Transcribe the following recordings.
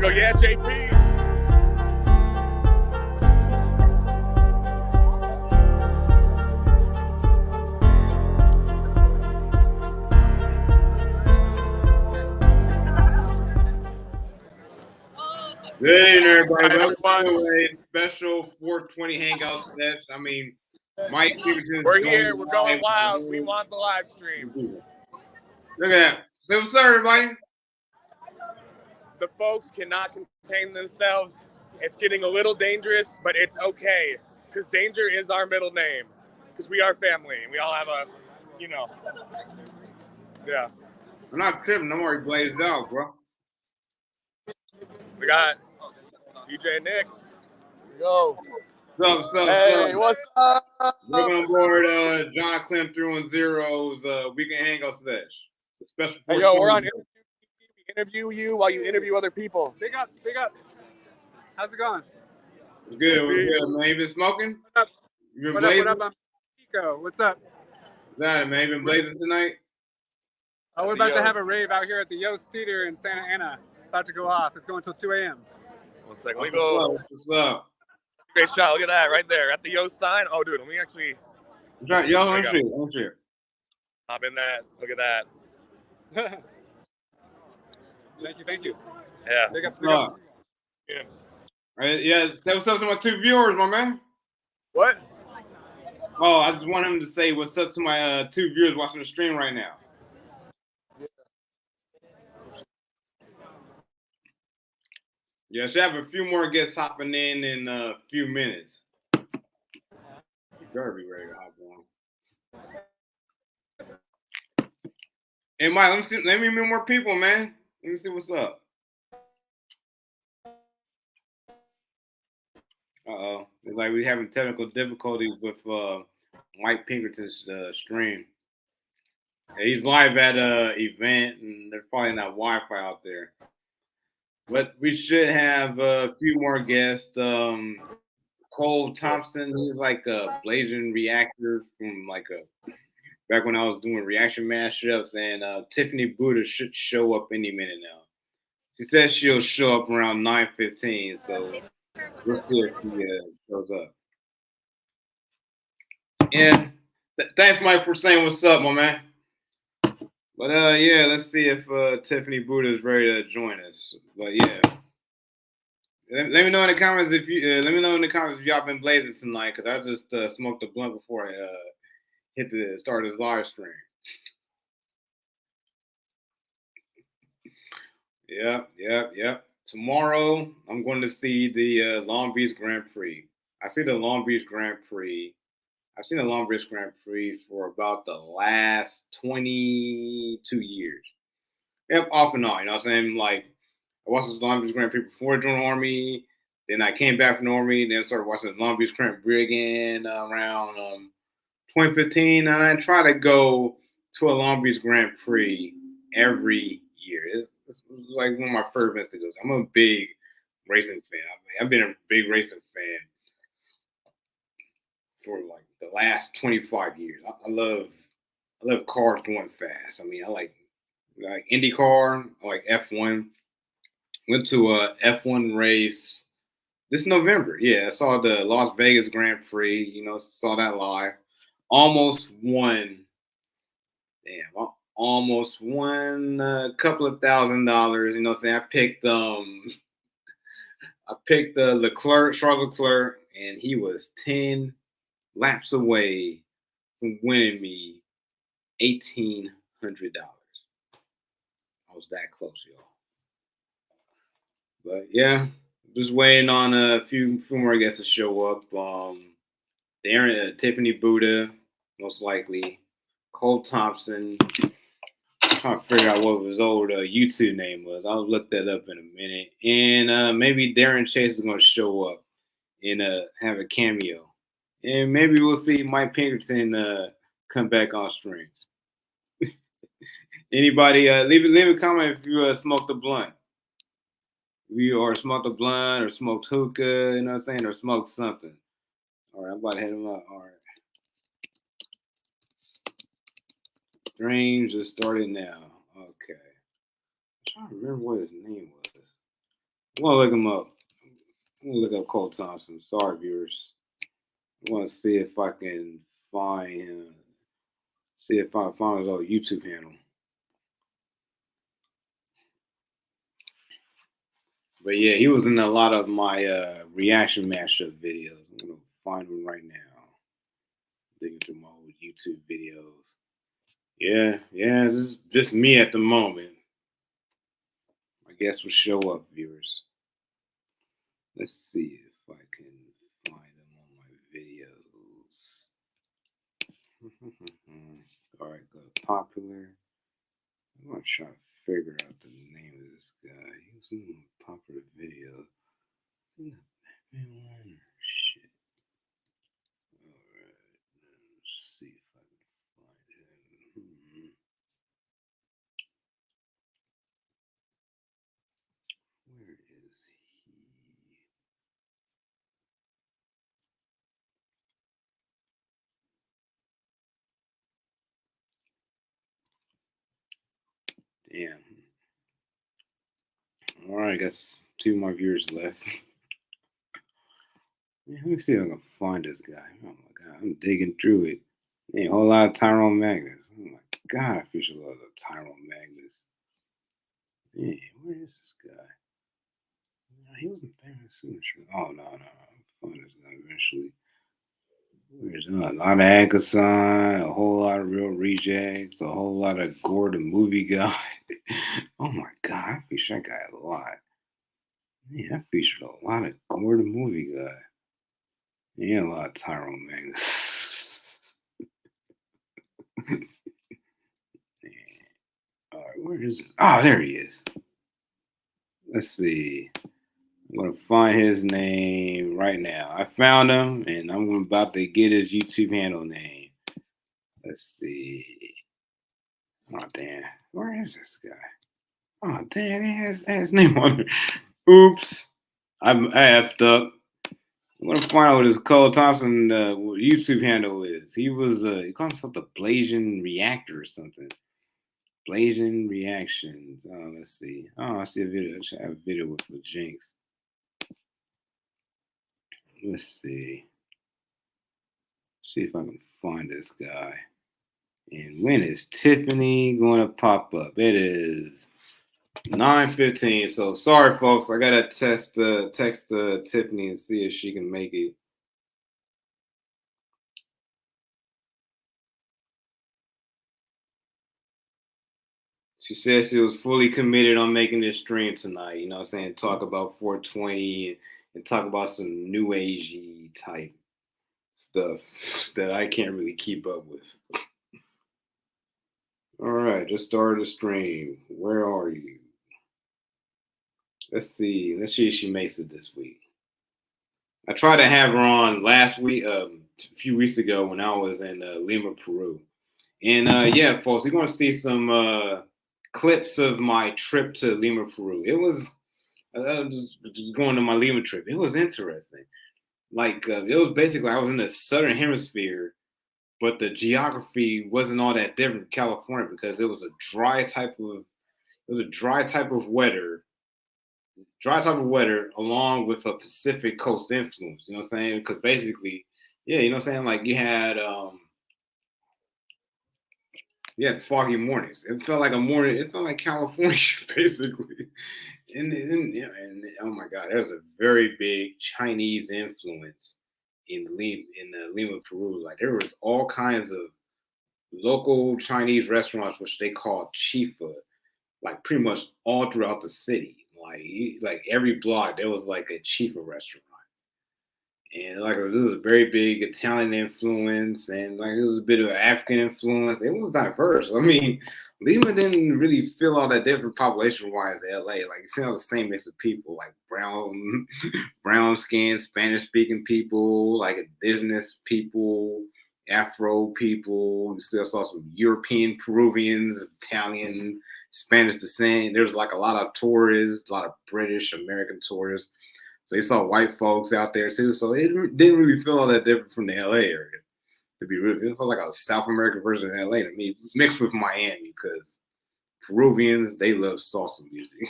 go, yeah, JP. Good evening, everybody. Welcome to a special 420 Hangout Sesh. I mean, Mike Peterson's We're here. We're going wild. We want the live stream. Look at that. Say what's up, everybody. The folks cannot contain themselves. It's getting a little dangerous, but it's okay. Because danger is our middle name. Because we are family. And we all have a, you know. Yeah. I'm not tripping. I'm already blazed out, bro. We got DJ Nick. Yo. What's up? Hey, what's up? Welcome on board John Clem 310's Weekend Hangout Sesh. The special Hey, yo, we're on interview. We interview you while you interview other people. Big ups, big ups. How's it going? It's good, we're good, man. You been smoking? What up? You been What blazing? up? I'm Pico. What's up? That, man. You been blazing tonight? Oh, we're about to have a rave out here at the Yost Theater in Santa Ana. It's about to go off. It's going until 2 a.m. 1 second. Let me go. What's up? Great shot. Look at that right there at the Yost sign. Oh, dude, let me actually. Right, yo, let's see. Hop in that. Look at that. Thank you. Yeah. Big ups, big ups. Yeah, say what's up to my two viewers, my man. What? Oh, I just want him to say what's up to my two viewers watching the stream right now. Yeah, should have a few more guests hopping in a few minutes. You better be ready to hop on. Hey, Mike, let me meet more people, man. Let me see what's up. Uh-oh. It's like we're having technical difficulties with Mike Pinkerton's stream. He's live at an event, and there's probably not Wi-Fi out there. But we should have a few more guests. Cole Thompson, he's like a blazing reactor from back when I was doing reaction mashups, and Tiffany Buddha should show up any minute now. She says she'll show up around 9:15, so we'll see if she shows up. Yeah, thanks, Mike, for saying what's up, my man. But yeah, let's see if Tiffany Buddha is ready to join us. But yeah, let me know in the comments if y'all been blazing tonight, because I just smoked a blunt before I hit the start of this live stream. Yep. Tomorrow I'm going to see the Long Beach Grand Prix. I've seen the Long Beach Grand Prix for about the last 22 years. Yep, off and on. You know what I'm saying? Like, I watched the Long Beach Grand Prix before I joined the Army. Then I came back from the Army. Then I started watching the Long Beach Grand Prix again around 2015. And I try to go to a Long Beach Grand Prix every year. It's like one of my favorite events to go to. I'm a big racing fan. I've been a big racing fan for like the last 25 years. I love cars going fast. I mean, I like IndyCar, I like F1. Went to a F1 race this November. Yeah, I saw the Las Vegas Grand Prix, saw that live. Almost won. Damn, almost won a couple of $1,000. You know what I'm saying? I picked Leclerc, Charles Leclerc, and he was 10 laps away from winning me $1,800. I was that close, y'all. But yeah, just waiting on a few more guests to show up. Tiffany Buddha, most likely. Cole Thompson. I'm trying to figure out what his old YouTube name was. I'll look that up in a minute. And maybe Darren Chase is going to show up and have a cameo. And maybe we'll see Mike Pinkerton come back on stream. Anybody, leave a comment if you smoked a blunt. If you or smoked a blunt or smoked hookah, you know what I'm saying, or smoked something. All right, I'm about to hit him up. All right. Stream just started now. Okay. I'm trying to remember what his name was. I'm gonna look him up. I'm gonna look up Cole Thompson. Sorry, viewers. I want to see if I can find him. See if I can find his old YouTube handle. But yeah, he was in a lot of my reaction mashup videos. I'm gonna find him right now. Digging through my old YouTube videos. Yeah, this is just me at the moment. I guess we'll show up, viewers. Let's see if I can find them on my videos. All right, go popular. I'm gonna try to figure out the name of this guy. He was in a popular video. Shit. Alright, let's see if I can find him. Where is he? Damn. Alright, I guess 2 more viewers left. Let me see if I can find this guy. Oh my god, I'm digging through it. Ain't a whole lot of Tyrone Magnus. Oh my god, I feel a lot of Tyrone Magnus. Man, where is this guy? He wasn't famous signature. Oh no. I'll find this guy eventually. There's a lot of Akasan, a whole lot of Real Rejects, a whole lot of Gore the Movie Guy. Oh my god, I featured that guy a lot. Man, I featured a lot of Gore the Movie Guy. Yeah, a lot of Tyrone Magnus. Alright, where is this? Oh, there he is. Let's see. I'm gonna find his name right now. I found him, and I'm about to get his YouTube handle name. Let's see. Oh damn, where is this guy? Oh damn, he has his name on it. Oops, I effed up. I'm gonna find out what his Cole Thompson YouTube handle is. He was he called himself the Blasian Reactor or something. Blasian Reactions. Oh, let's see. Oh, I see a video. I have a video with Jinx. Let's see. See if I can find this guy. And when is Tiffany going to pop up? It is 9:15. So sorry, folks. I gotta text Tiffany and see if she can make it. She said she was fully committed on making this stream tonight. You know what I'm saying? Talk about 420 and talk about some new agey type stuff that I can't really keep up with. All right, just started the stream. Where are you? Let's see. Let's see if she makes it this week. I tried to have her on last week, a few weeks ago when I was in Lima, Peru. And yeah, folks, you're going to see some clips of my trip to Lima, Peru. It was just going to my Lima trip. It was interesting. Like, it was basically, I was in the southern hemisphere, but the geography wasn't all that different from California because it was a dry type of weather along with a Pacific Coast influence. You know what I'm saying? Because basically, yeah, you know what I'm saying? Like you had foggy mornings. It felt like a morning. It felt like California, basically. And oh my God, there's a very big Chinese influence in Lima, Peru. Like there was all kinds of local Chinese restaurants, which they call chifa, like pretty much all throughout the city. Like every block, there was like a chifa restaurant. And like it was a very big Italian influence, and like it was a bit of African influence. It was diverse. I mean, Lima didn't really feel all that different population-wise to LA. Like you see all the same mix of people, like brown skinned, Spanish-speaking people, like indigenous people, Afro people. We still saw some European, Peruvians, Italian, Spanish descent. There's like a lot of tourists, a lot of British, American tourists. So you saw white folks out there too. So it didn't really feel all that different from the LA area. To be real, it felt like a South American version of LA to me, mixed with Miami because Peruvians, they love salsa music.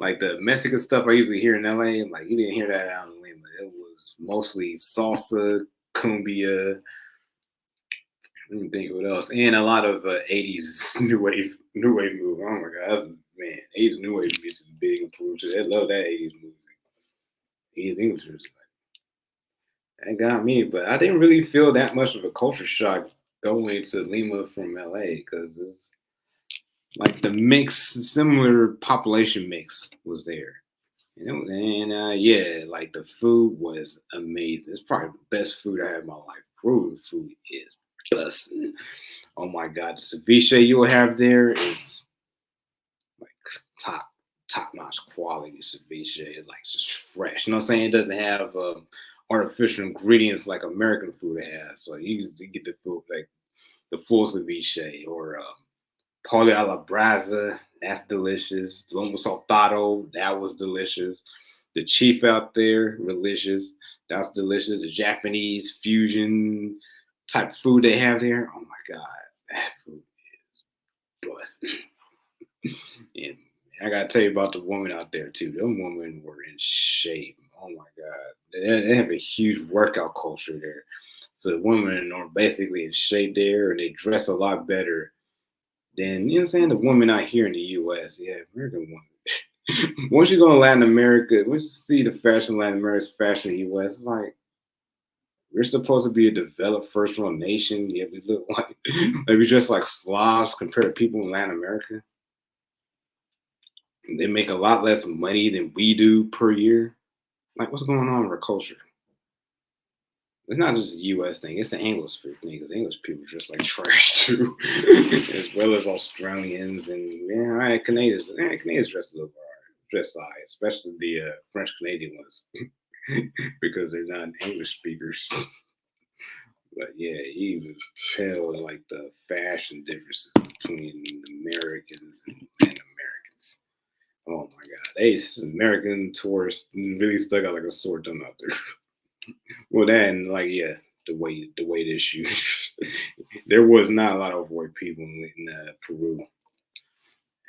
Like the Mexican stuff I usually hear in LA, like you didn't hear that out in Lima. It was mostly salsa, cumbia. Let me think of what else, and a lot of '80s new wave movie. Oh my god, man, '80s new wave music is big improvement. They love that '80s music. '80s English music. That got me, but I didn't really feel that much of a culture shock going to Lima from LA because it's like the mix, similar population mix was there. Yeah, like the food was amazing. It's probably the best food I had in my life. Peruvian food is just, oh my god, the ceviche you will have there is like top notch quality ceviche. It's like just fresh. You know what I'm saying? It doesn't have artificial ingredients like American food has. So you get the food like the full ceviche or pollo a la brasa. That's delicious. Lomo saltado. That was delicious. The chief out there, delicious. That's delicious. The Japanese fusion type food they have there. Oh my god, that food is busting. And I gotta tell you about the women out there too. Them women were in shape. Oh my god, they have a huge workout culture there. So women are basically in shape there, and they dress a lot better than you know what I'm saying. The women out here in the U.S. Yeah, American women. Once you go to Latin America, once you see the fashion Latin America's fashion in the U.S., it's like we're supposed to be a developed first world nation. Yet we look like we dress like Slavs compared to people in Latin America. They make a lot less money than we do per year. Like, what's going on with our culture? It's not just a U.S. thing; it's an Anglosphere thing. Because English people just like trash too, as well as Australians and yeah, all right, Canadians. Yeah, Canadians dress a little dress high, especially the French Canadian ones, because they're not English speakers. But yeah, you just tell like the fashion differences between Americans and Americans. Oh my god, they American tourists really stuck out like a sore thumb out there. Well, that and like yeah, the weight issue. There was not a lot of overweight people in Peru,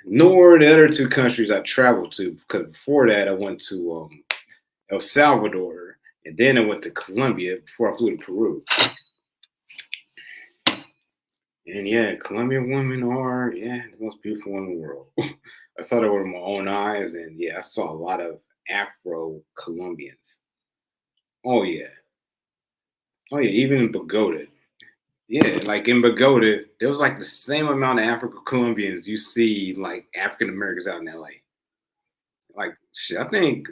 nor the other two countries I traveled to. Because before that, I went to El Salvador, and then I went to Colombia before I flew to Peru. And yeah, Colombian women are the most beautiful in the world. I saw that with my own eyes, and yeah, I saw a lot of Afro Colombians. Oh yeah, oh yeah, even in Bogota. Yeah, like in Bogota, there was like the same amount of Afro Colombians you see like African Americans out in LA. Like shit, I think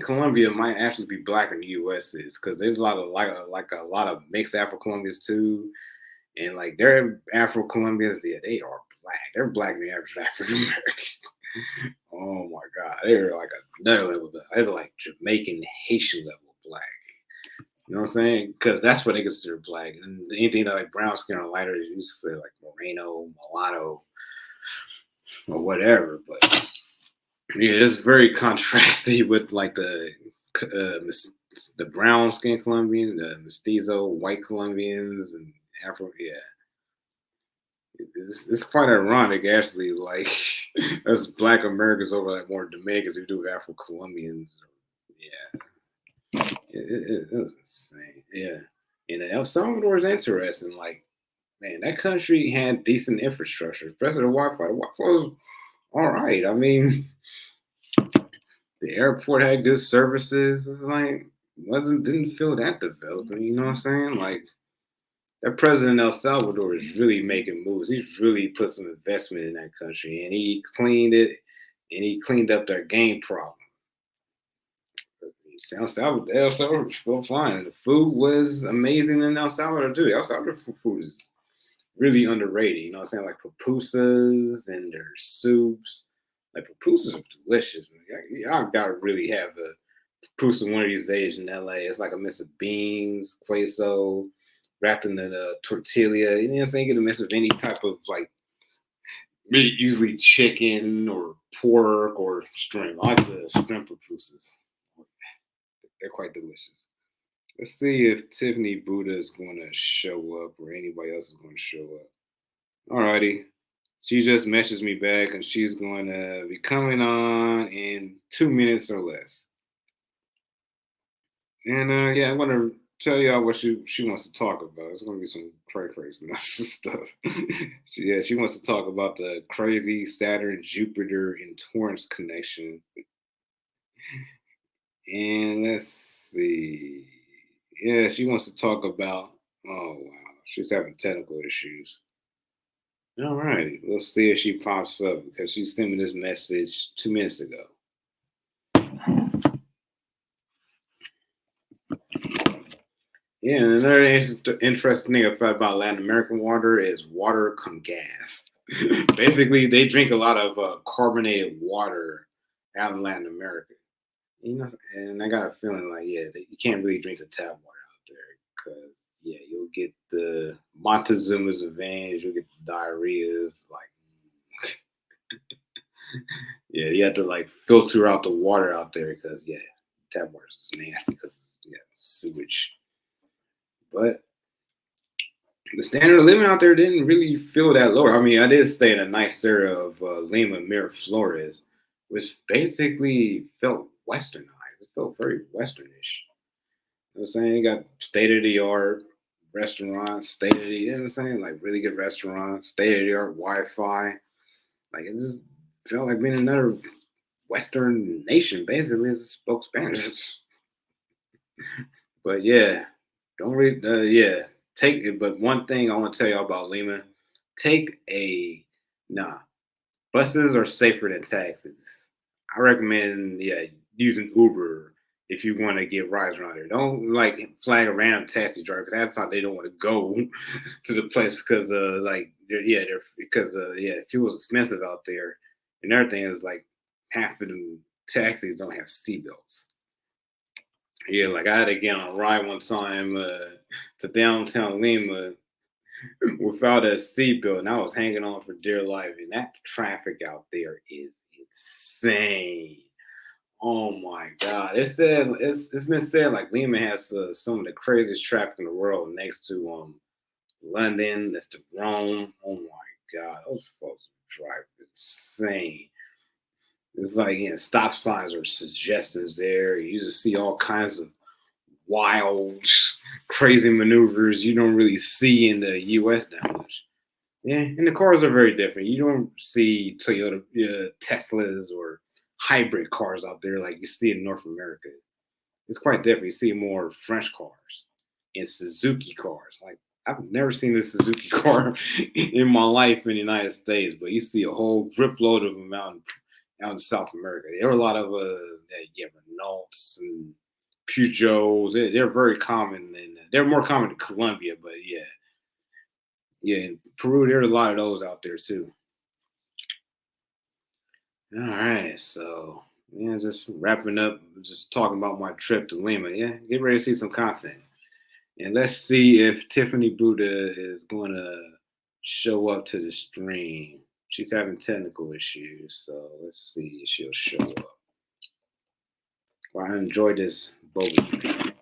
Colombia might actually be blacker than the U.S. is because there's a lot of like a lot of mixed Afro Colombians too. And like they're Afro Colombians, yeah, they are black. They're black than the average African American. Oh my god, they're like another level. They're like Jamaican, Haitian level black. You know what I'm saying? Because that's what they consider black. And anything that like brown skin or lighter, you used to say like Moreno, mulatto, or whatever. But yeah, it's very contrasty with like the brown skin Colombian, the mestizo white Colombians, and Afro. Yeah, it's quite ironic actually. Like us Black Americans over like more Dominicans who do Afro Colombians. Yeah, it was insane. Yeah, and El Salvador is interesting. Like, man, that country had decent infrastructure, especially the Wi-Fi. The Wi-Fi was all right. I mean, the airport had good services. It's like didn't feel that developed. You know what I'm saying? Like that president of El Salvador is really making moves. He's really put some investment in that country, and he cleaned it, and he cleaned up their game problem. El Salvador was still fine. The food was amazing in El Salvador too. El Salvador food is really underrated. You know what I'm saying? Like pupusas and their soups. Like pupusas are delicious. Y'all gotta really have a pupusa one of these days in LA. It's like a mix of beans, queso, wrapped in a tortilla. You know what I'm saying? You get a mix of any type of like meat, usually chicken or pork or shrimp. I like the shrimp pupusas. They're quite delicious. Let's see if Tiffany Buddha is going to show up or anybody else is going to show up. Alrighty. She just messaged me back, and she's going to be coming on in 2 minutes or less. And yeah, I'm gonna tell y'all what she wants to talk about. It's gonna be some crazy stuff. She wants to talk about the crazy Saturn Jupiter and Taurus connection. And let's see. Yeah, she wants to talk about. Oh wow, she's having technical issues. All right, let's see if she pops up because she sent me this message 2 minutes ago. Yeah, and another interesting thing I found about Latin American water is water come gas. Basically, they drink a lot of carbonated water out in Latin America. You know, and I got a feeling like, yeah, you can't really drink the tap water out there because, yeah, you'll get the Montezuma's advantage, you'll get the diarrheas. Like, yeah, you have to like filter out the water out there because, yeah, tap water is nasty because, yeah, sewage. But the standard of living out there didn't really feel that lower. I mean, I did stay in a nice area of Lima, Miraflores, which basically felt westernized. It felt very westernish. You know what I'm saying? You got state of the art restaurants, you know what I'm saying? Like really good restaurants, state of the art Wi Fi. Like it just felt like being another Western nation, basically. It spoke Spanish. But yeah, don't read, yeah, take it. But one thing I want to tell y'all about Lima, nah, buses are safer than taxis. I recommend, yeah, using Uber if you want to get rides around there. Don't like flag a random taxi driver because that's how they don't want to go to the place because, fuel is expensive out there. And everything is like half of the taxis don't have seatbelts. Yeah, like I had to get on a ride one time to downtown Lima without a seatbelt, and I was hanging on for dear life. And that traffic out there is insane. Oh my God! It's been said like Lima has some of the craziest traffic in the world, next to London, next to Rome. Oh my God, those folks drive insane. It's like, stop signs or suggestions there. You just see all kinds of wild, crazy maneuvers you don't really see in the U.S. that much. Yeah, and the cars are very different. You don't see Toyota, Teslas, or hybrid cars out there like you see in North America. It's quite different. You see more French cars and Suzuki cars. Like I've never seen a Suzuki car in my life in the United States, but you see a whole grip load of them out in South America. There are a lot of Renaults and Peugeots. They're very common, and they're more common in Colombia. But yeah, in Peru, there's a lot of those out there too. All right, so yeah, just wrapping up, just talking about my trip to Lima. Yeah, get ready to see some content, and let's see if Tiffany Buddha is going to show up to the stream. She's having technical issues, so let's see if she'll show up. Well, I enjoyed this boba drink.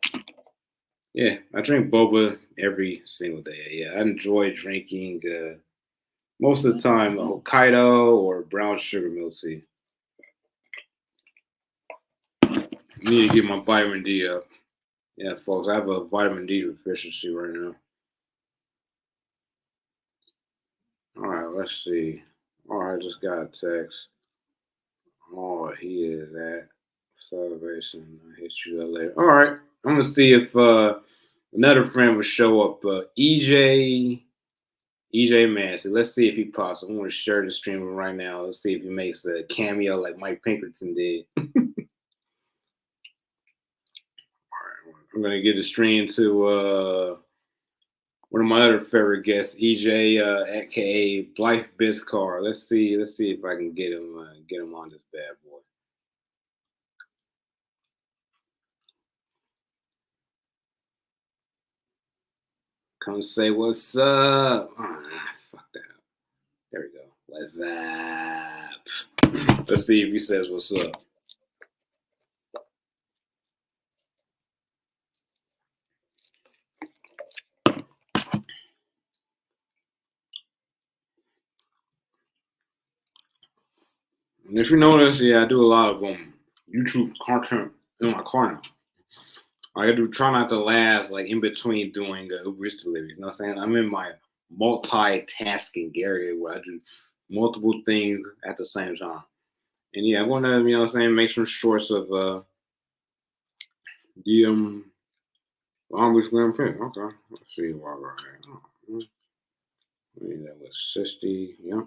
Yeah, I drink boba every single day. Yeah, I enjoy drinking most of the time Hokkaido or brown sugar milk tea. I need to get my vitamin D up. Yeah, folks, I have a vitamin D deficiency right now. All right, let's see. All right, I just got a text. Oh, he is at Salvation. I'll hit you up later. All right, I'm gonna see if another friend will show up. EJ Massey. Let's see if he pops. I'm gonna share the stream right now. Let's see if he makes a cameo like Mike Pinkerton did. I'm gonna get the stream to one of my other favorite guests, EJ, aka Blythe Biscar. Let's see if I can get him on this bad boy. Come say what's up. Fuck that up. There we go. What's up? Let's see if he says what's up. And if you notice, yeah, I do a lot of YouTube content in my car now. I do try not to last like in between doing Uber Eats deliveries. You know what I'm saying? I'm in my multitasking area where I do multiple things at the same time. And yeah, I want to, you know what I'm saying, make some shorts of the Longest Grand Prix. Okay, let's see what I got here. Oh, that was 60. Yeah,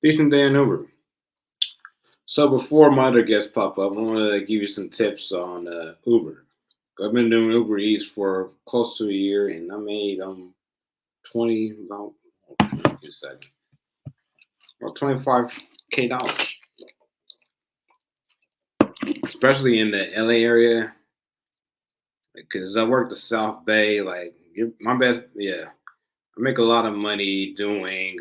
decent day in Uber. So before my other guests pop up, I want to give you some tips on Uber. I've been doing Uber Eats for close to a year, and I made 20 about about $25K dollars, especially in the LA area, because I work the South Bay. Like my best, yeah, I make a lot of money doing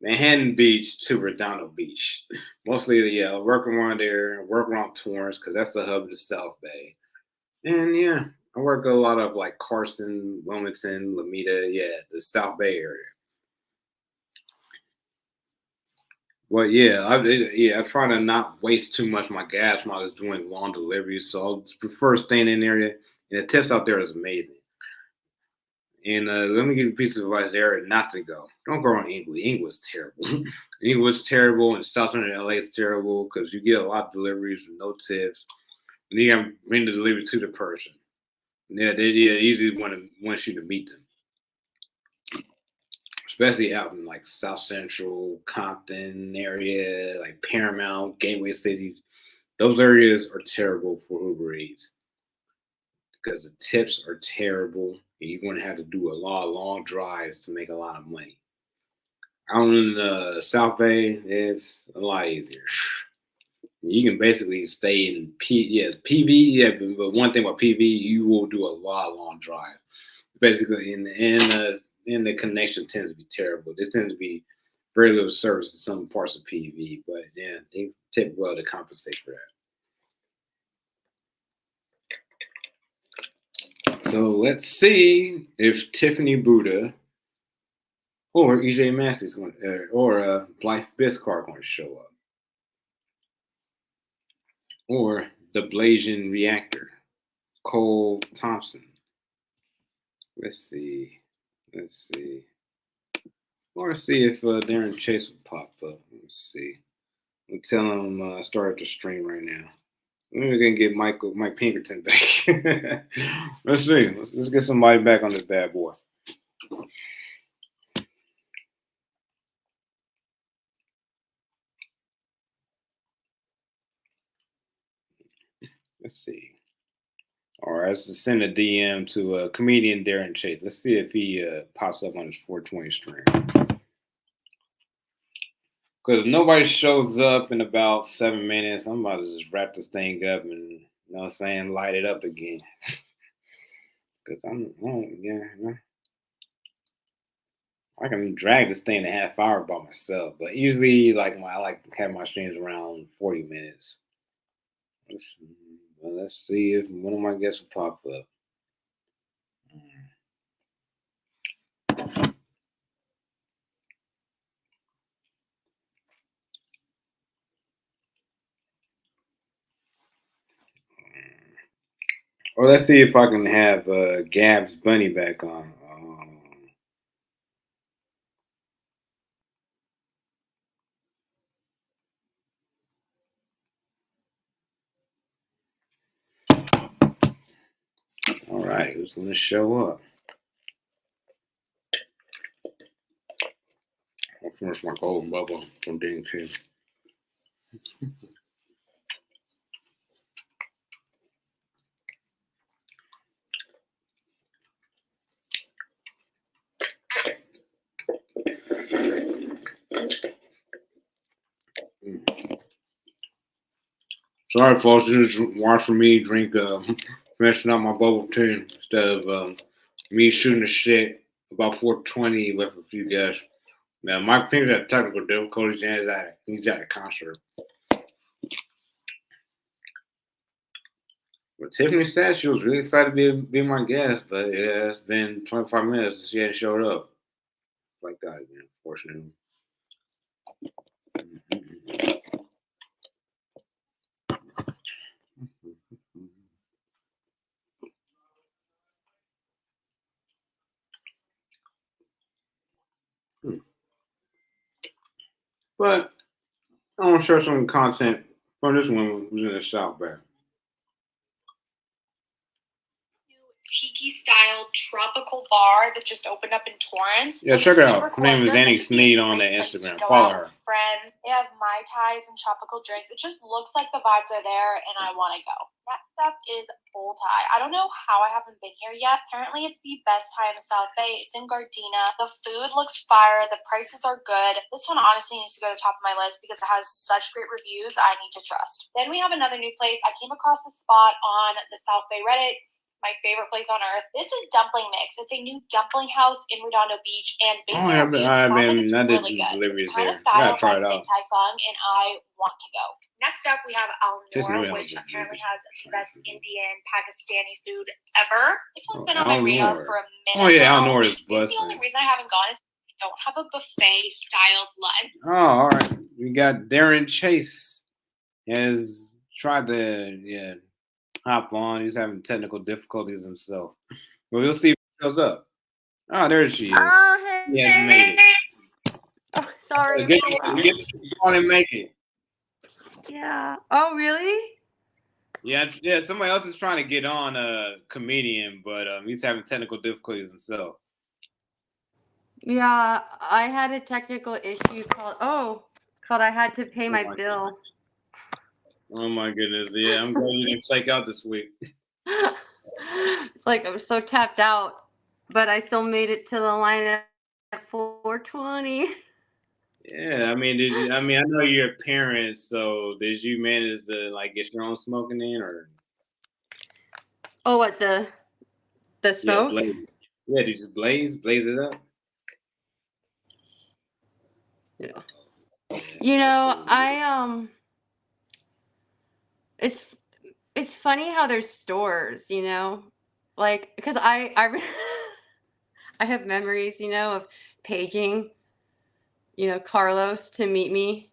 Manhattan Beach to Redondo Beach. Mostly, yeah, I work around there, work around Torrance because that's the hub of the South Bay. And yeah, I work a lot of like Carson, Wilmington, Lameda, yeah, the South Bay area. But yeah, I try to not waste too much of my gas while I was doing long deliveries. So I prefer staying in the area. And the tips out there is amazing. And let me give you a piece of advice there not to go. Don't go on Inglewood. Inglewood's terrible. Inglewood's terrible, and South Central LA is terrible because you get a lot of deliveries with no tips. And you have to bring the delivery to the person. Yeah, they usually want you to meet them, especially out in like South Central, Compton area, like Paramount, Gateway cities. Those areas are terrible for Uber Eats because the tips are terrible, and you're going to have to do a lot of long drives to make a lot of money. Out in the South Bay, it's a lot easier. You can basically stay in PV, yeah, but one thing about PV, you will do a lot of long drive. Basically, in the connection tends to be terrible. There tends to be very little service in some parts of PV, but yeah, they take well to compensate for that. So let's see if Tiffany Buddha or EJ Massey's going or Blythe Biscar going to show up, or the Blasian Reactor, Cole Thompson. Let's see. Or see if Darren Chase will pop up. Let's see. I'm telling him start the stream right now. We're gonna get Mike Pinkerton back. Let's see. Let's get somebody back on this bad boy. Let's see. All right, let's send a DM to comedian Darren Chase. Let's see if he pops up on his 420 stream. Because if nobody shows up in about 7 minutes, I'm about to just wrap this thing up and, you know what I'm saying, light it up again. Because I can drag this thing a half hour by myself. But usually, I like to have my streams around 40 minutes. Let's see if one of my guests will pop up. Or let's see if I can have Gab's Bunny back on. All right, who's going to show up? I'll finish my golden bubble from Ding King. Sorry, folks. Just watching me drink, finishing up my bubble tea instead of me shooting the shit about 420 with a few guests. Now, Mike Fingers had technical difficulties and he's at a concert. But Tiffany said she was really excited to be my guest, but yeah, it's been 25 minutes and she hadn't showed up. Like that again, unfortunately. But I want to share some content from this one who's in the South back. Tiki style tropical bar that just opened up in Torrance. Yeah, check her out. Her name is Annie Sneed on the Instagram. Follow her. Friends, they have Mai Tais and tropical drinks. It just looks like the vibes are there, and I want to go. Next up is Bull Thai. I don't know how I haven't been here yet. Apparently, it's the best Thai in the South Bay. It's in Gardena. The food looks fire. The prices are good. This one honestly needs to go to the top of my list because it has such great reviews. I need to trust. Then we have another new place. I came across this spot on the South Bay Reddit. My favorite place on earth. This is Dumpling Mix. It's a new dumpling house in Redondo Beach, and based on reviews, it's really good. It's kind of styled like Din Tai Fung, and I want to go. Next up, we have Al Noor, which apparently has the best Indian Pakistani food ever. This one's been on my radar for a minute. Oh yeah, Al Noor is busting. The only reason I haven't gone is we don't have a buffet style lunch. Oh, all right. We got Darren Chase has tried to hop on. He's having technical difficulties himself. But we'll see if he shows up. Oh, there she is. Oh, hey. He hasn't made it. Oh, sorry. Get on and make it. Yeah. Oh, really? Yeah. Somebody else is trying to get on, a comedian, but he's having technical difficulties himself. Yeah, I had a technical issue called I had to pay my bill. Oh my goodness. Yeah, I'm glad you didn't flake out this week. It's like I'm so tapped out, but I still made it to the line at 4:20. Yeah, I mean, I know you're a parent, so did you manage to like get your own smoking in, or? Oh, what the smoke? Yeah, did you blaze it up? Yeah. You know, it's funny how there's stores, you know, like because I I have memories, you know, of paging, you know, Carlos to meet me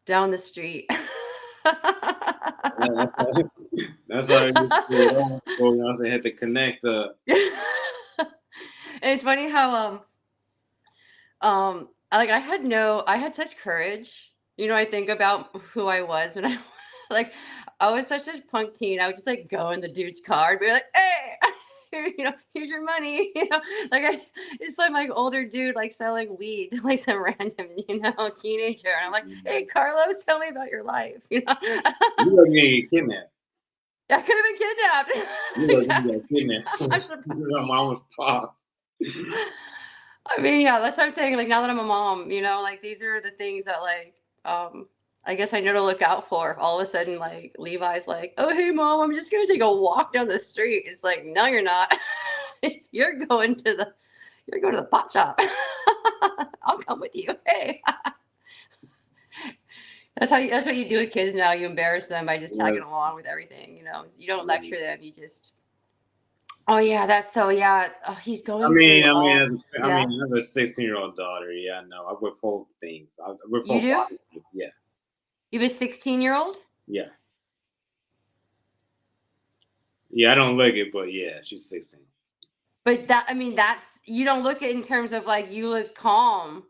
down the street. That's how I had to connect. It's funny how like I had such courage. You know, I think about who I was when I like I was such this punk teen. I would just like go in the dude's car and be like, "Hey, you know, here's your money." You know, like it's like older dude like selling weed to like some random, you know, teenager. And I'm like, "Hey, Carlos, tell me about your life." You know, you were gonna get kidnapped. I could have been kidnapped. You were kidnapped. My mom was popped. I mean, yeah, that's what I'm saying. Like now that I'm a mom, you know, like these are the things that like I guess I know to look out for. If all of a sudden like Levi's like, "Oh hey mom, I'm just gonna take a walk down the street." It's like, no, you're not. You're going to the pot shop. I'll come with you. Hey. That's what you do with kids now. You embarrass them by just tagging along with everything. You know, you don't lecture them. You just, oh yeah, that's so yeah. Oh, he's going. I mean, I have a 16-year-old daughter. Yeah, I know. I withhold things. You do? Things. Yeah. You have a 16-year-old? Yeah. Yeah, I don't look it, but yeah, she's 16. But that's you don't look it in terms of like you look calm.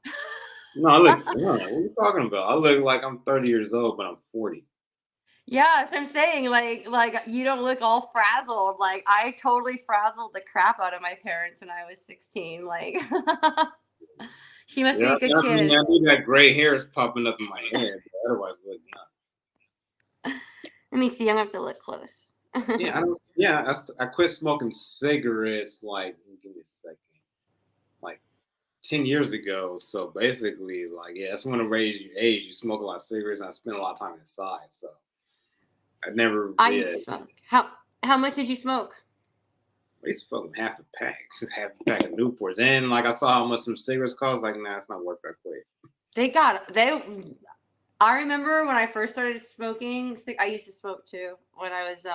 No, I look. What are you talking about? I look like I'm 30 years old, but I'm 40. Yeah, that's what I'm saying. Like you don't look all frazzled. Like I totally frazzled the crap out of my parents when I was 16. Like she must be a good kid. I do that gray hair is popping up in my head, but otherwise I look young. Let me see. I'm gonna have to look close. I quit smoking cigarettes like give me a second. Like 10 years ago. So basically, like, yeah, that's when I age. You smoke a lot of cigarettes, and I spend a lot of time inside. So I used to smoke. How much did you smoke? I used to smoke half a pack of Newports. And like I saw how much some cigarettes cost, like, nah, it's not worth that quick. I remember when I first started smoking, I used to smoke too when I was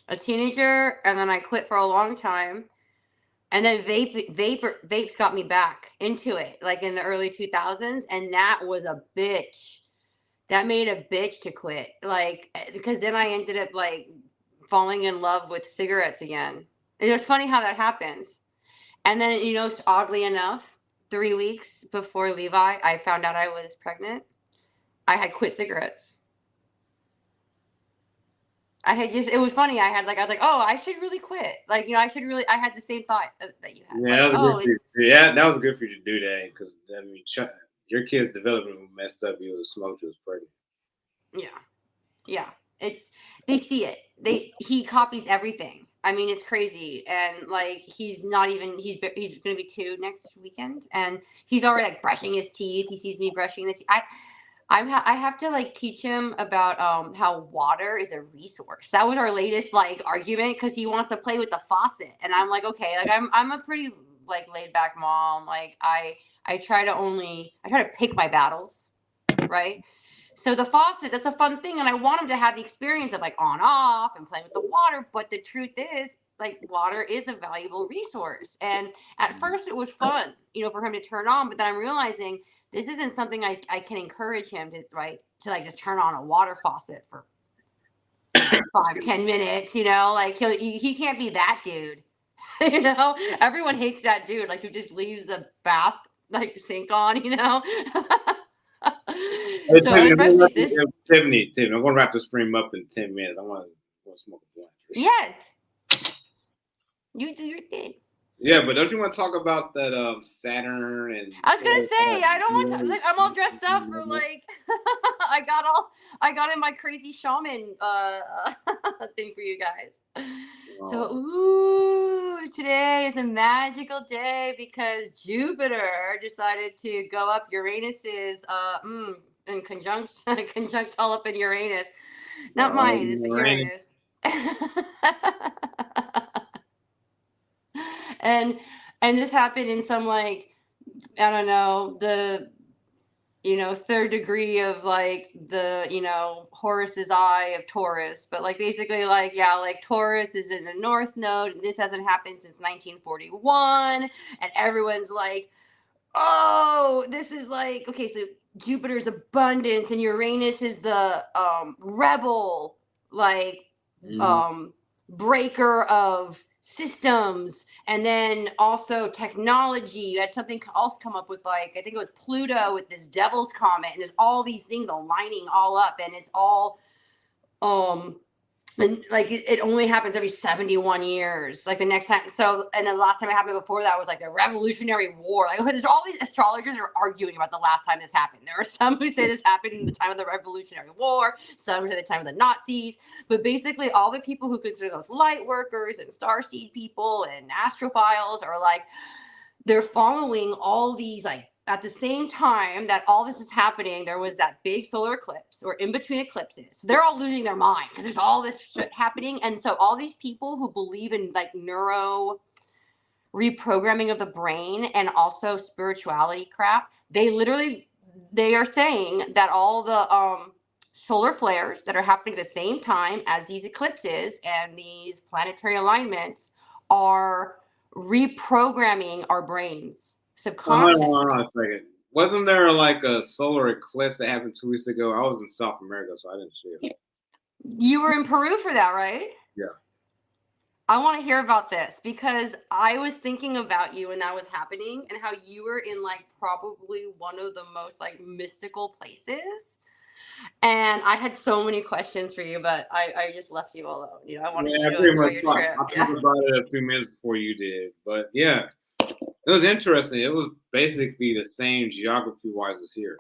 a teenager, and then I quit for a long time. And then vapes got me back into it, like in the early 2000s, and that was a bitch. That made a bitch to quit, like, because then I ended up like falling in love with cigarettes again. And it's funny how that happens. And then, you know, oddly enough, 3 weeks before Levi, I found out I was pregnant. I had quit cigarettes. It was funny. I was like, oh, I should really quit. Like, I should really, I had the same thought that you had. Yeah, Like, that was good for you. Yeah, that was good for you to do that because I mean, your kid's development messed up. You was smoked. You was pregnant. Yeah. They see it. He copies everything. I mean, it's crazy. And like, he's not even, he's going to be 2 next weekend. And he's already like brushing his teeth. He sees me brushing the teeth. I have to like teach him about how water is a resource. That was our latest like argument because he wants to play with the faucet, and I'm like, okay, like I'm a pretty like laid back mom. Like I try to pick my battles, right? So the faucet, that's a fun thing, and I want him to have the experience of like on off and playing with the water. But the truth is, like water is a valuable resource, and at first it was fun, for him to turn on, but then I'm realizing this isn't something I can encourage him to like just turn on a water faucet for 5-10 minutes, like he can't be that dude. Everyone hates that dude, like who just leaves the bath like sink on. Hey, So Tiffany, especially this. Tiffany, I'm gonna wrap the stream up in 10 minutes. I want to smoke a blunt. Yes, you do your thing. Yeah, but don't you want to talk about that Saturn and? I was gonna say I don't want to. Like, I'm all dressed up for like. I got in my crazy shaman thing for you guys. So today is a magical day because Jupiter decided to go up Uranus's in conjunct all up in Uranus. Not mine, it's Uranus. And this happened in some like, I don't know, the 3rd degree of like the Horus's eye of Taurus, but like basically like like Taurus is in the north node and this hasn't happened since 1941, and everyone's like, oh, this is like, okay, so Jupiter's abundance and Uranus is the rebel, like breaker of systems, and then also technology. You had something else come up with like, I think it was Pluto with this devil's comet, and there's all these things aligning all up, and it's all and like it only happens every 71 years, like the next time. So, and the last time it happened before that was like the Revolutionary War. Like there's all these astrologers are arguing about the last time this happened. There are some who say this happened in the time of the Revolutionary War, some say the time of the Nazis, but basically all the people who consider those light workers and starseed people and astrophiles are like, they're following all these like, at the same time that all this is happening, there was that big solar eclipse or in between eclipses. So they're all losing their mind because there's all this shit happening. And so all these people who believe in like neuro reprogramming of the brain and also spirituality crap, they are saying that all the solar flares that are happening at the same time as these eclipses and these planetary alignments are reprogramming our brains subconsciously. Hold on a second. Wasn't there like a solar eclipse that happened 2 weeks ago? I was in South America, so I didn't see it. You were in Peru for that, right? Yeah. I want to hear about this because I was thinking about you when that was happening and how you were in like probably one of the most like mystical places. And I had so many questions for you, but I just left you alone. I wanted you to enjoy your trip. I talked about it a few minutes before you did, but yeah, it was interesting. It was basically the same geography-wise as here.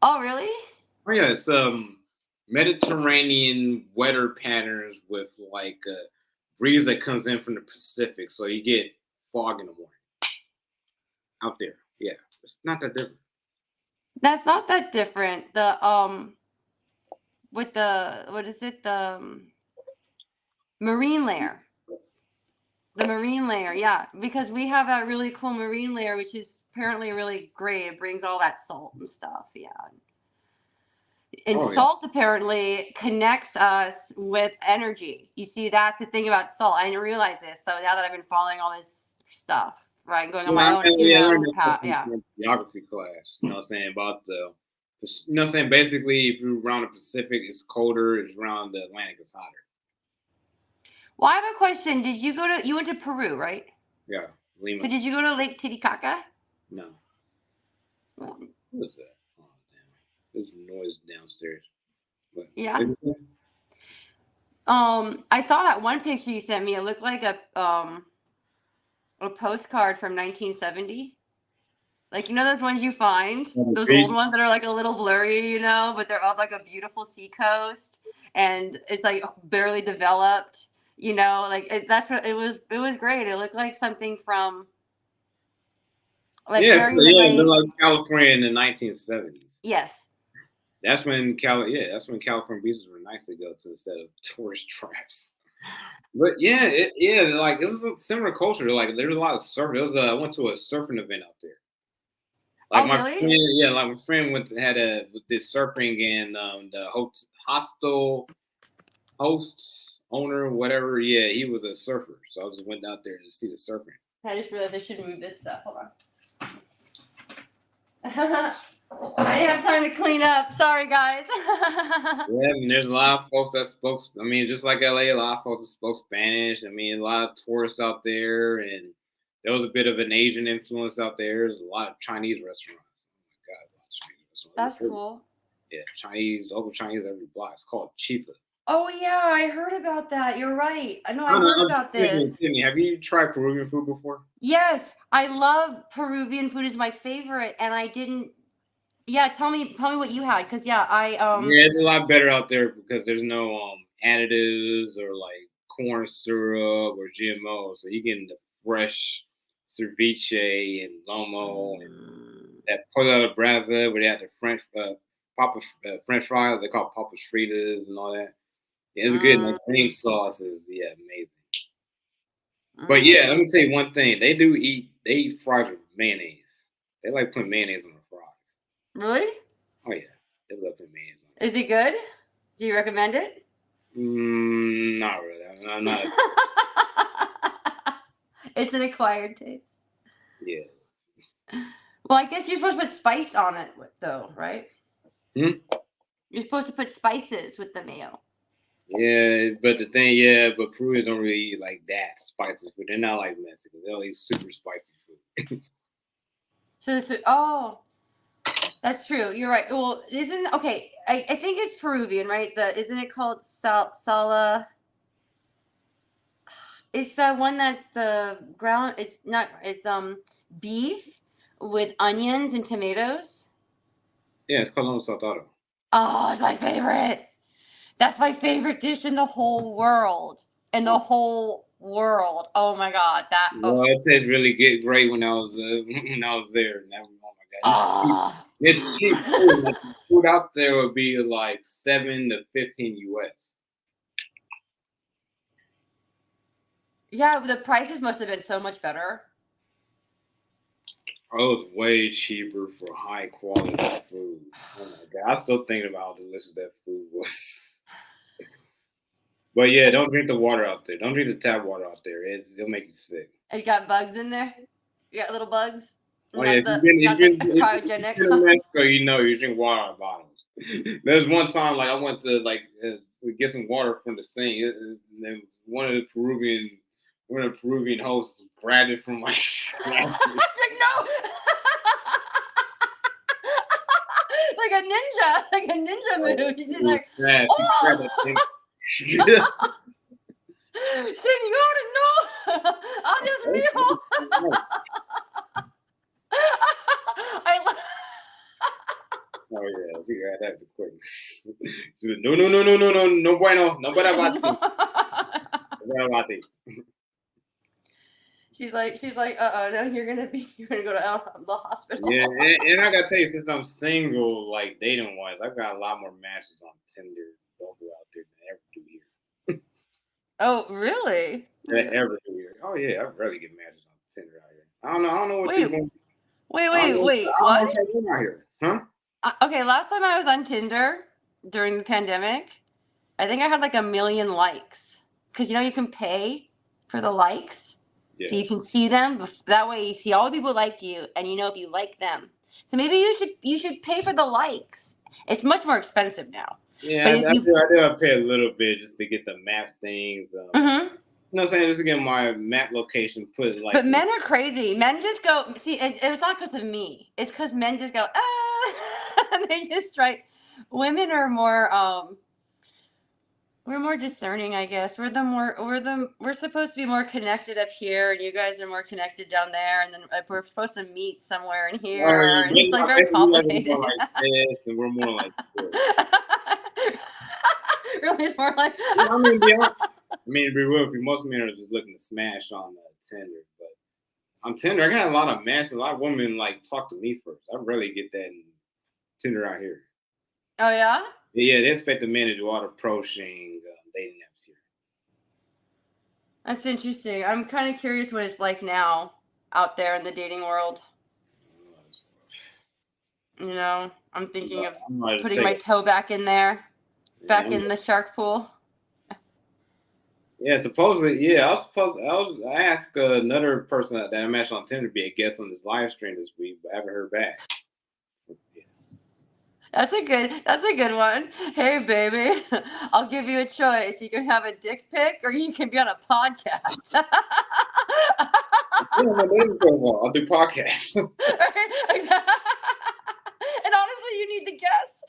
Oh, really? Oh yeah, it's Mediterranean weather patterns with like a breeze that comes in from the Pacific, so you get fog in the morning out there. Yeah, it's not that different. That's not that different. The with the what is it? The marine layer. The marine layer, yeah, because we have that really cool marine layer, which is apparently really great. It brings all that salt and stuff, yeah. And salt apparently connects us with energy. You see, that's the thing about salt. I didn't realize this. So now that I've been following all this stuff, right, going on my own geography class, you know what I'm saying, about the, you know what I'm saying, basically if you're around the Pacific, it's colder, if you're around the Atlantic, it's hotter. Well, I have a question. You went to Peru, right? Yeah. Lima. So did you go to Lake Titicaca? No. Oh. What was that? Oh damn! There's noise downstairs. But, Yeah. what did you say? I saw that one picture you sent me. It looked like a postcard from 1970. Like, you know those ones you find? On the Those beach? old ones that are like a little blurry, you know, but they're up like a beautiful seacoast and it's like barely developed, you know, like that's what it was great. It looked like something from like Yeah, very yeah, like like California in the 1970s. yes. That's when California beaches were nice to go to instead of tourist traps. But yeah, like it was a similar culture. Like there was a lot of surfing. I went to a surfing event out there. Like Oh, my really? friend, yeah, like my friend did surfing and the hostel hosts owner, whatever. Yeah, he was a surfer, so I just went out there to see the surfing. I just realized I should move this stuff. Hold on. I didn't have time to clean up. Sorry, guys. Yeah, and there's a lot of folks that spoke. I mean, just like LA, a lot of folks that spoke Spanish. I mean, a lot of tourists out there, and there was a bit of an Asian influence out there. There's a lot of Chinese restaurants. Oh my god, a lot of Chinese restaurants. That's cool. Yeah, Chinese, local Chinese every block. It's called Chifa. Oh yeah, I heard about that. You're right. I know I heard about this. Sydney, have you tried Peruvian food before? Yes, I love Peruvian food. Is my favorite, and I didn't. Yeah, tell me what you had, because yeah, Yeah, it's a lot better out there because there's no additives or like corn syrup or GMO. So you get the fresh ceviche and lomo and that pollo de brasa where they have the French French fries. They call papas fritas and all that. Yeah, it's good. Like green sauce is amazing. But yeah, let me tell you one thing. They eat fries with mayonnaise. They like putting mayonnaise on their fries. Really? Oh yeah, they love putting mayonnaise on. Is it good? Do you recommend it? Not really. I'm not. It's an acquired taste. Yeah. Well, I guess you're supposed to put spice on it, though, right? You're supposed to put spices with the mayo. Yeah, but but Peruvians don't really eat like that spicy food. They're not like Mexicans. They'll eat super spicy food. That's true. You're right. Well, I think it's Peruvian, right? Isn't it called sala? It's the one that's the ground. It's not. It's beef with onions and tomatoes. Yeah, it's called saltado. Oh, it's my favorite. That's my favorite dish in the whole world. Oh my god, that. Well, it tastes really great when I was there. Oh my god, it's cheap food. Like, the food out there would be like $7 to $15 US. Yeah, the prices must have been so much better. Oh, it was way cheaper for high quality food. Oh my god, I still thinking about how delicious that food was. But yeah, don't drink the water out there. Don't drink the tap water out there. It'll make you sick. It got bugs in there. You got little bugs. Oh yeah, if you've been to Mexico, you know you drink water out of bottles. There's one time like I went to get some water from the sink, and then one of the Peruvian hosts grabbed it from my glass. It's like no, like a ninja move. She's like, oh. Señor, no, adiós mío. Oh yeah, we got that quick. No bueno, no about it. She's like, now you're gonna go to the hospital. Yeah, and I gotta tell you, since I'm single, like dating wise, I've got a lot more matches on Tinder, Bumble out there than ever do here. Oh, really? Ever do here? Oh yeah, I rarely get matches on Tinder out here. I don't know what you're going. Wait, what? Out here, huh? Okay, last time I was on Tinder during the pandemic, I think I had like 1 million likes. Because you can pay for the likes. Yeah. So you can see them. That way you see all the people who liked you and you know if you like them. So maybe you should pay for the likes. It's much more expensive now. Yeah, I do pay a little bit just to get the map things. You know what I'm saying? Just to get my map location put like. But men are crazy. Men just go. See, it's not because of me. It's because men just go and they just try. Women are more. We're more discerning, I guess. We're supposed to be more connected up here, and you guys are more connected down there, and then we're supposed to meet somewhere in here, and it's like very complicated. More like this, and we're more like this. Really, it's more like. Yeah, I mean, to be real, most men are just looking to smash on Tinder, but on Tinder, I got a lot of matches. A lot of women like talk to me first. I rarely get that in Tinder out here. Oh yeah. Yeah, they expect the men to do all the approaching, dating apps here. That's interesting. I'm kind of curious what it's like now out there in the dating world. You know, I'm thinking of putting my toe back in there, back in the shark pool. Yeah, supposedly, yeah. I asked another person that I matched on Tinder to be a guest on this live stream this week, but I haven't heard back. That's a good one. Hey, baby, I'll give you a choice. You can have a dick pic, or you can be on a podcast. Yeah, I'll do podcasts. And honestly, you need the guests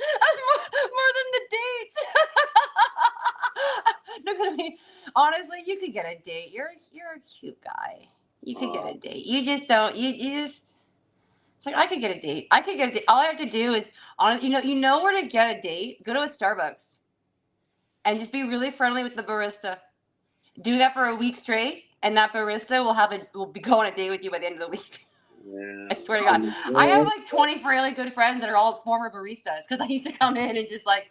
more than the dates. Look at me. Honestly, you could get a date. You're a cute guy. You could get a date. You just don't. You just. It's like I could get a date. All I have to do is you know where to get a date. Go to a Starbucks, and just be really friendly with the barista. Do that for a week straight, and that barista will be going on a date with you by the end of the week. Yeah, I swear to God. I have like 20 really good friends that are all former baristas because I used to come in and just like.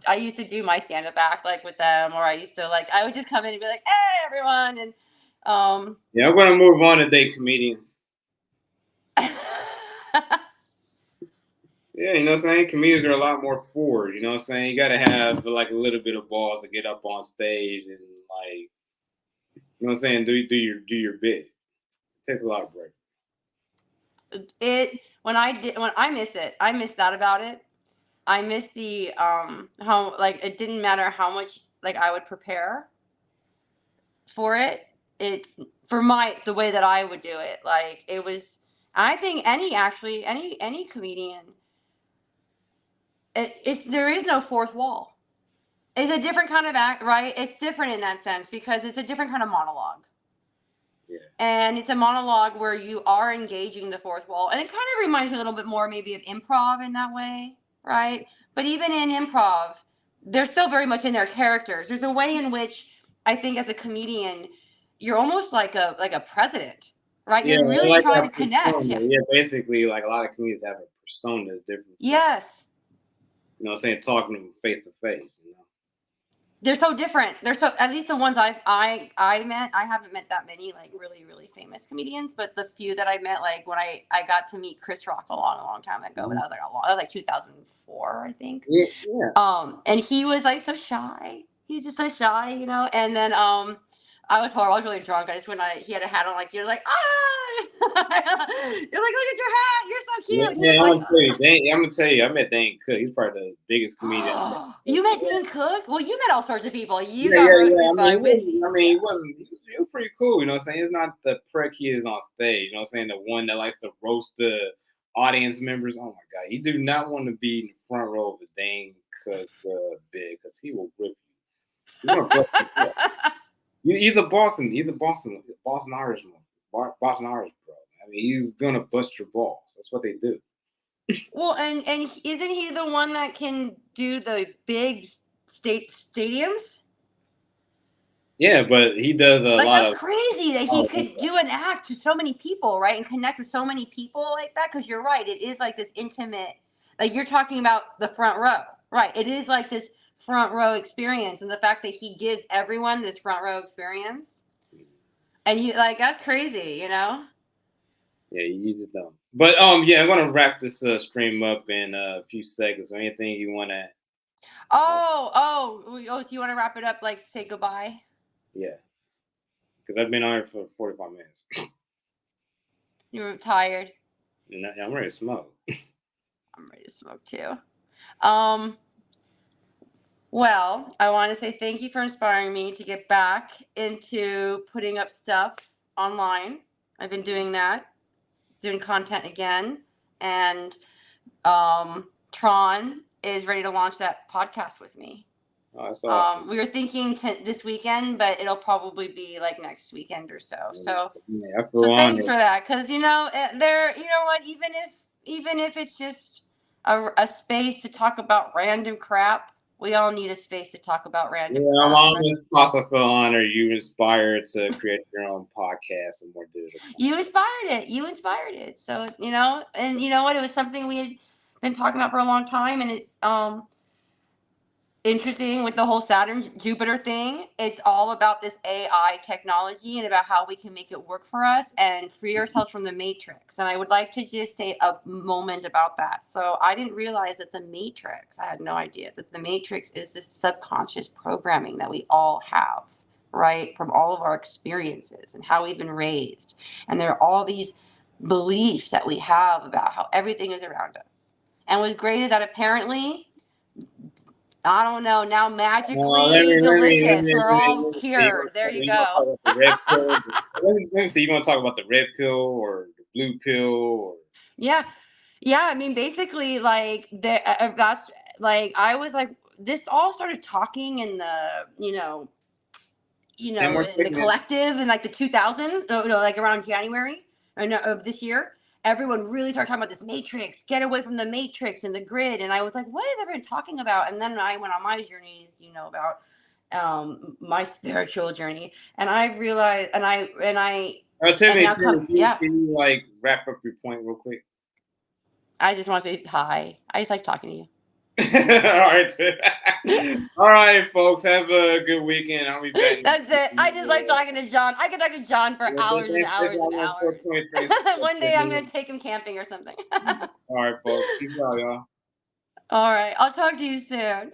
I used to do my stand-up act like with them, or I would just come in and be like, "Hey, everyone," and yeah, I'm gonna move on to date comedians. Yeah, you know what I'm saying? Comedians are a lot more forward, you know what I'm saying? You gotta have like a little bit of balls to get up on stage and like, you know what I'm saying? Do your bit. It takes a lot of break. I miss it. I miss that about it. I miss the how like it didn't matter how much like I would prepare for it. It's for the way that I would do it. Like it was. I think any comedian. There is no fourth wall. It's a different kind of act, right? It's different in that sense because it's a different kind of monologue. Yeah. And it's a monologue where you are engaging the fourth wall, and it kind of reminds me a little bit more maybe of improv in that way, right? But even in improv, they're still very much in their characters. There's a way in which I think as a comedian, you're almost like a president, right? Yeah, you're really like trying to connect. Yeah, basically, like a lot of comedians have a persona that's different. Yes. You know what I'm saying? Talking to them face to face, you know. They're so different. At least the ones I met. I haven't met that many like really, really famous comedians, but the few that I met, like when I got to meet Chris Rock a long time ago, but that was like 2004, I think. Yeah. And he was like so shy. He's just so shy, you know. And then I was horrible. I was really drunk. I just he had a hat on, like you're like you're like, look at your hat. You're so cute. Yeah, I'm gonna tell you. I met Dane Cook. He's probably the biggest comedian. You met Dane Cook? Well, you met all sorts of people. You got roasted by Whitney. He was pretty cool. You know what I'm saying? He's not the prick he is on stage. You know what I'm saying? The one that likes to roast the audience members. Oh my God, you do not want to be in the front row of a Dane Cook bit because he will rip you. He's a Boston Irishman. Boston Irish, bro. I mean, he's gonna bust your balls. That's what they do. Well, and isn't he the one that can do the big stadiums? Yeah, but he does a lot of crazy that he could do an act to so many people, right, and connect with so many people like that. Because you're right, it is like this intimate. Like you're talking about the front row, right? It is like this front row experience, and the fact that he gives everyone this front row experience, and you like that's crazy, you know. Yeah, you just don't. But yeah, I'm gonna wrap this stream up in a few seconds. So anything you want to? Oh! So you want to wrap it up? Like say goodbye? Yeah, because I've been on here for 45 minutes. You're tired. I'm ready to smoke. I'm ready to smoke too. Well, I want to say thank you for inspiring me to get back into putting up stuff online. I've been doing that, doing content again, and Tron is ready to launch that podcast with me. Oh, that's awesome. We were thinking this weekend, but it'll probably be like next weekend or so. So, Yeah, I feel so thanks honored. for that, because you know there. You know what? Even if it's just a space to talk about random crap, we all need a space to talk about random Yeah, I'm crap. almost also feel honored you inspired to create your own podcast and more digital. You inspired it. You inspired it. So you know, and you know what? It was something we had been talking about for a long time, and it's interesting with the whole Saturn Jupiter thing. It's all about this AI technology and about how we can make it work for us and free ourselves from the matrix. And I would like to just say a moment about that. So I didn't realize that the matrix, I had no idea that the matrix is this subconscious programming that we all have, right? From all of our experiences and how we've been raised. And there are all these beliefs that we have about how everything is around us. And what's great is that apparently, I don't know, now magically delicious. We're all cured. There you go. Let me see. You want to talk about the red pill or the blue pill or? Yeah. Yeah. I mean, basically, like, that's like, I was like, this all started talking in the, in the collective in like the 2000, like around January of this year. Everyone really started talking about this matrix, get away from the matrix and the grid. And I was like, what is everyone talking about? And then I went on my journeys, about my spiritual journey. And I realized, Tell me, can you like wrap up your point real quick? I just want to say hi. I just like talking to you. All right, folks. Have a good weekend. I'll be back. That's it. I just like talking to John. I could talk to John for hours and hours and hours. One day I'm gonna take him camping or something. All right, folks. Peace out, y'all. All right. I'll talk to you soon.